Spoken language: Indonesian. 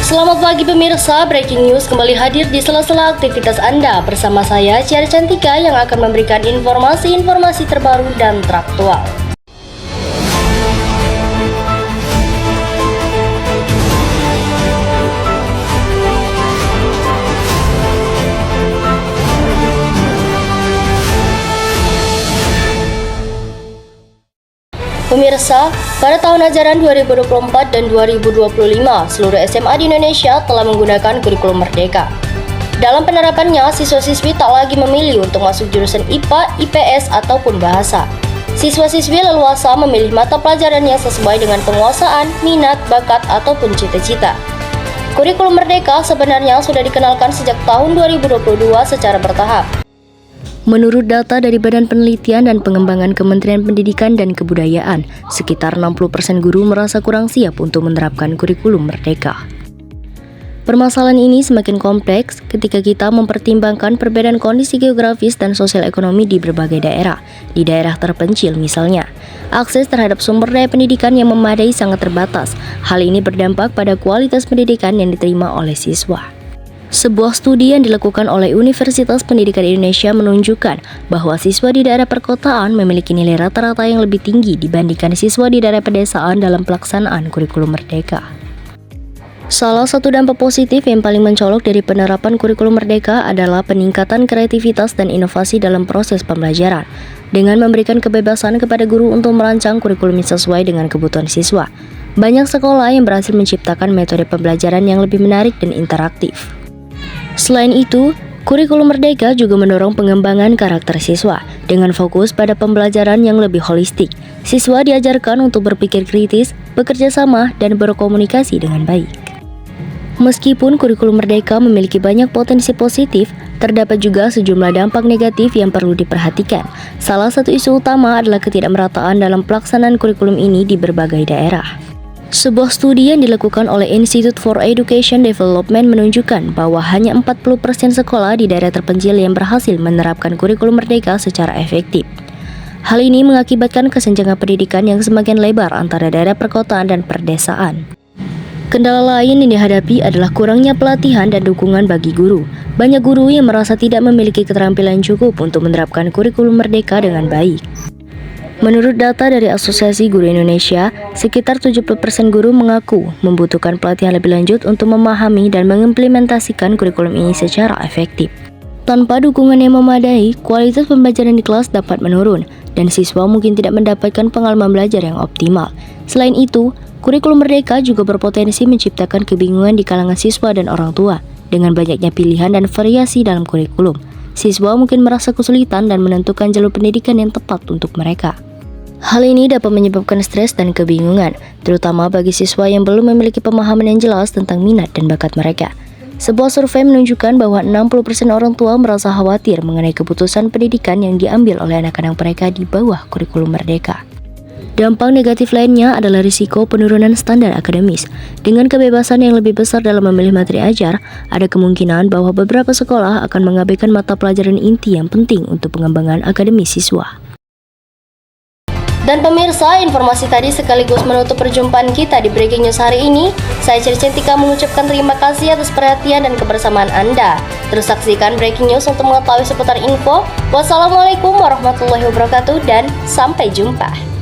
Selamat pagi pemirsa, breaking news kembali hadir di sela-sela aktivitas Anda bersama saya Ciara Cantika yang akan memberikan informasi-informasi terbaru dan teraktual. Pemirsa, pada tahun ajaran 2024 dan 2025, seluruh SMA di Indonesia telah menggunakan kurikulum Merdeka. Dalam penerapannya, siswa-siswi tak lagi memilih untuk masuk jurusan IPA, IPS, ataupun bahasa. Siswa-siswi leluasa memilih mata pelajarannya sesuai dengan penguasaan, minat, bakat, ataupun cita-cita. Kurikulum Merdeka sebenarnya sudah dikenalkan sejak tahun 2022 secara bertahap. Menurut data dari Badan Penelitian dan Pengembangan Kementerian Pendidikan dan Kebudayaan, sekitar 60% guru merasa kurang siap untuk menerapkan kurikulum Merdeka. Permasalahan ini semakin kompleks ketika kita mempertimbangkan perbedaan kondisi geografis dan sosial ekonomi di berbagai daerah. Di daerah terpencil misalnya, akses terhadap sumber daya pendidikan yang memadai sangat terbatas. Hal ini berdampak pada kualitas pendidikan yang diterima oleh siswa. Sebuah studi yang dilakukan oleh Universitas Pendidikan Indonesia menunjukkan bahwa siswa di daerah perkotaan memiliki nilai rata-rata yang lebih tinggi dibandingkan siswa di daerah pedesaan dalam pelaksanaan kurikulum Merdeka. Salah satu dampak positif yang paling mencolok dari penerapan kurikulum Merdeka adalah peningkatan kreativitas dan inovasi dalam proses pembelajaran, dengan memberikan kebebasan kepada guru untuk merancang kurikulum sesuai dengan kebutuhan siswa. Banyak sekolah yang berhasil menciptakan metode pembelajaran yang lebih menarik dan interaktif. Selain itu, kurikulum Merdeka juga mendorong pengembangan karakter siswa dengan fokus pada pembelajaran yang lebih holistik. Siswa diajarkan untuk berpikir kritis, bekerja sama, dan berkomunikasi dengan baik. Meskipun kurikulum Merdeka memiliki banyak potensi positif, terdapat juga sejumlah dampak negatif yang perlu diperhatikan. Salah satu isu utama adalah ketidakmerataan dalam pelaksanaan kurikulum ini di berbagai daerah. Sebuah studi yang dilakukan oleh Institute for Education Development menunjukkan bahwa hanya 40% sekolah di daerah terpencil yang berhasil menerapkan kurikulum Merdeka secara efektif. Hal ini mengakibatkan kesenjangan pendidikan yang semakin lebar antara daerah perkotaan dan perdesaan. Kendala lain yang dihadapi adalah kurangnya pelatihan dan dukungan bagi guru. Banyak guru yang merasa tidak memiliki keterampilan cukup untuk menerapkan kurikulum Merdeka dengan baik. Menurut data dari Asosiasi Guru Indonesia, sekitar 70% guru mengaku membutuhkan pelatihan lebih lanjut untuk memahami dan mengimplementasikan kurikulum ini secara efektif. Tanpa dukungan yang memadai, kualitas pembelajaran di kelas dapat menurun, dan siswa mungkin tidak mendapatkan pengalaman belajar yang optimal. Selain itu, kurikulum Merdeka juga berpotensi menciptakan kebingungan di kalangan siswa dan orang tua. Dengan banyaknya pilihan dan variasi dalam kurikulum, siswa mungkin merasa kesulitan dan menentukan jalur pendidikan yang tepat untuk mereka. Hal ini dapat menyebabkan stres dan kebingungan, terutama bagi siswa yang belum memiliki pemahaman yang jelas tentang minat dan bakat mereka. Sebuah survei menunjukkan bahwa 60% orang tua merasa khawatir mengenai keputusan pendidikan yang diambil oleh anak-anak mereka di bawah kurikulum Merdeka. Dampak negatif lainnya adalah risiko penurunan standar akademis. Dengan kebebasan yang lebih besar dalam memilih materi ajar, ada kemungkinan bahwa beberapa sekolah akan mengabaikan mata pelajaran inti yang penting untuk pengembangan akademis siswa. Dan pemirsa, informasi tadi sekaligus menutup perjumpaan kita di Breaking News hari ini. Saya Ciara Cantika mengucapkan terima kasih atas perhatian dan kebersamaan Anda. Terus saksikan Breaking News untuk mengetahui seputar info. Wassalamualaikum warahmatullahi wabarakatuh dan sampai jumpa.